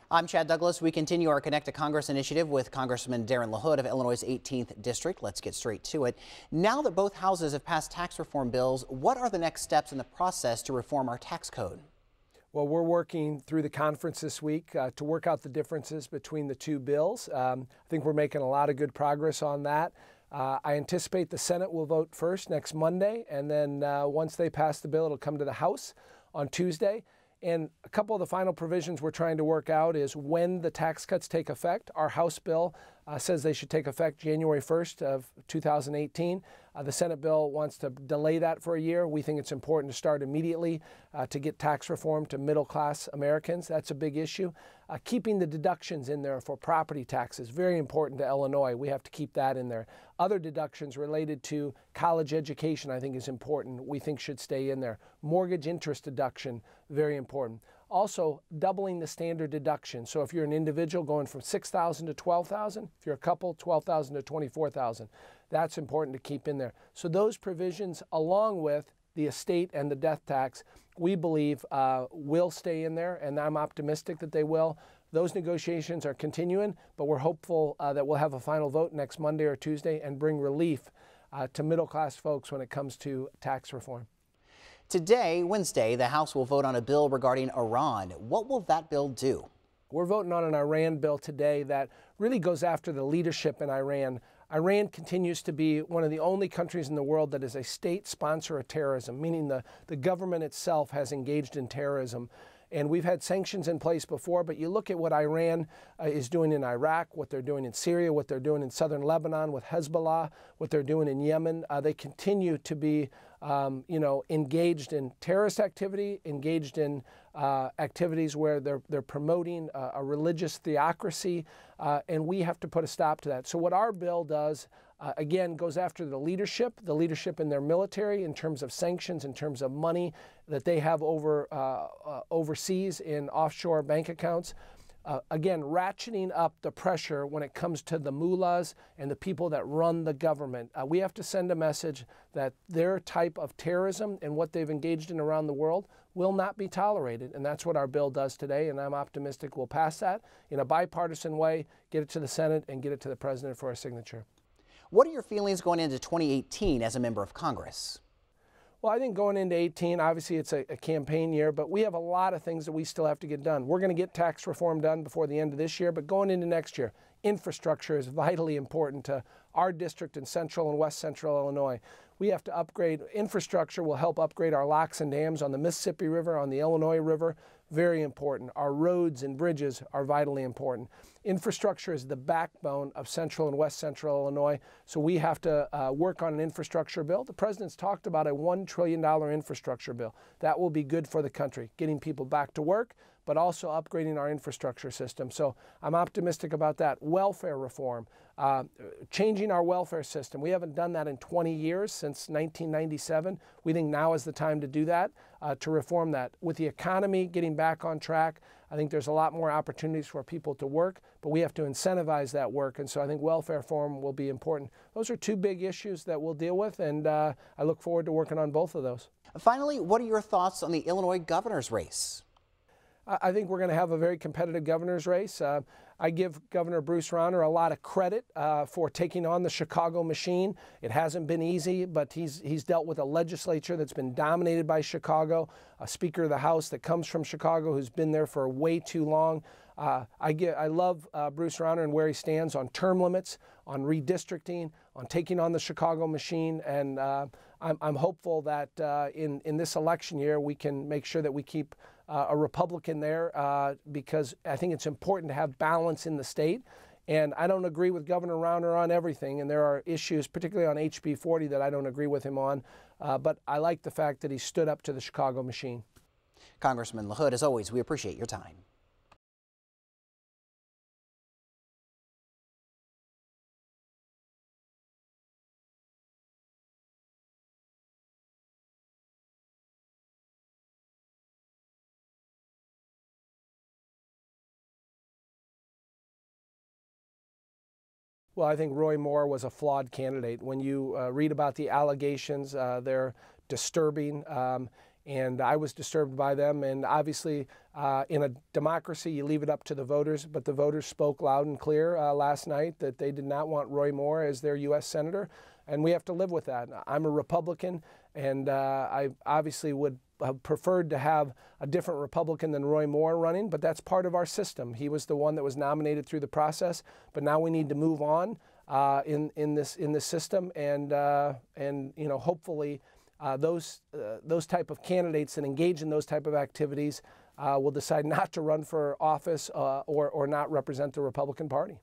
I'm Chad Douglas. We continue our Connect to Congress initiative with Congressman Darin LaHood of Illinois' 18th District. Let's get straight to it. Now that both houses have passed tax reform bills, what are the next steps in the process to reform our tax code? Well, we're working through the conference this week to work out the differences between the two bills. I think we're making a lot of good progress on that. I anticipate the Senate will vote first next Monday, and then once they pass the bill, it'll come to the House on Tuesday. And a couple of the final provisions we're trying to work out is when the tax cuts take effect. Our House bill says they should take effect January 1st of 2018. The Senate bill wants to delay that for a year. We think it's important to start immediately to get tax reform to middle-class Americans. That's a big issue. Keeping the deductions in there for property taxes, very important to Illinois. We have to keep that in there. Other deductions related to college education, I think, is important. We think should stay in there. Mortgage interest deduction, very important. Also, doubling the standard deduction. So if you're an individual going from $6,000 to $12,000, if you're a couple, $12,000 to $24,000. That's important to keep in there. So those provisions, along with the estate and the death tax, we believe will stay in there, and I'm optimistic that they will. Those negotiations are continuing, but we're hopeful that we'll have a final vote next Monday or Tuesday and bring relief to middle-class folks when it comes to tax reform. Today, Wednesday, the House will vote on a bill regarding Iran. What will that bill do? We're voting on an Iran bill today that really goes after the leadership in Iran. Iran continues to be one of the only countries in the world that is a state sponsor of terrorism, meaning the government itself has engaged in terrorism. And we've had sanctions in place before, but you look at what Iran is doing in Iraq, what they're doing in Syria, what they're doing in southern Lebanon with Hezbollah, what they're doing in Yemen. They continue to be engaged in terrorist activity, engaged in activities where they're promoting a religious theocracy, and we have to put a stop to that. So what our bill does, again, goes after the leadership in their military in terms of sanctions, in terms of money that they have overseas in offshore bank accounts. Again, ratcheting up the pressure when it comes to the mullahs and the people that run the government. We have to send a message that their type of terrorism and what they've engaged in around the world will not be tolerated. And that's what our bill does today, and I'm optimistic we'll pass that in a bipartisan way, get it to the Senate, and get it to the President for a signature. What are your feelings going into 2018 as a member of Congress? Well, I think going into 18, obviously it's a campaign year, but we have a lot of things that we still have to get done. We're going to get tax reform done before the end of this year, but going into next year, infrastructure is vitally important to our district in central and west central Illinois. We have to upgrade. Infrastructure will help upgrade our locks and dams on the Mississippi River, on the Illinois River. Very important. Our roads and bridges are vitally important. Infrastructure is the backbone of central and west central Illinois, so we have to work on an infrastructure bill. The President's talked about a $1 trillion infrastructure bill. That will be good for the country, getting people back to work, but also upgrading our infrastructure system. So I'm optimistic about that. Welfare reform, changing our welfare system. We haven't done that in 20 years, since 1997. We think now is the time to do that, to reform that. With the economy getting back on track, I think there's a lot more opportunities for people to work, but we have to incentivize that work, and so I think welfare reform will be important. Those are two big issues that we'll deal with, and I look forward to working on both of those. Finally, what are your thoughts on the Illinois governor's race? I think we're going to have a very competitive governor's race. I give Governor Bruce Rauner a lot of credit for taking on the Chicago machine. It hasn't been easy, but he's dealt with a legislature that's been dominated by Chicago, a Speaker of the House that comes from Chicago who's been there for way too long. I love Bruce Rauner and where he stands on term limits, on redistricting, on taking on the Chicago machine, and I'm hopeful that in this election year we can make sure that we keep a Republican there because I think it's important to have balance in the state. And I don't agree with Governor Rauner on everything, and there are issues, particularly on HB 40, that I don't agree with him on. But I like the fact that he stood up to the Chicago machine. Congressman LaHood, as always, we appreciate your time. Well, I think Roy Moore was a flawed candidate. When you read about the allegations, they're disturbing. and I was disturbed by them. And obviously, in a democracy, you leave it up to the voters, but the voters spoke loud and clear last night that they did not want Roy Moore as their U.S. Senator, and we have to live with that. I'm a Republican, and I obviously would have preferred to have a different Republican than Roy Moore running, but that's part of our system. He was the one that was nominated through the process, but now we need to move on in this system, and hopefully those type of candidates that engage in those type of activities will decide not to run for office or not represent the Republican Party.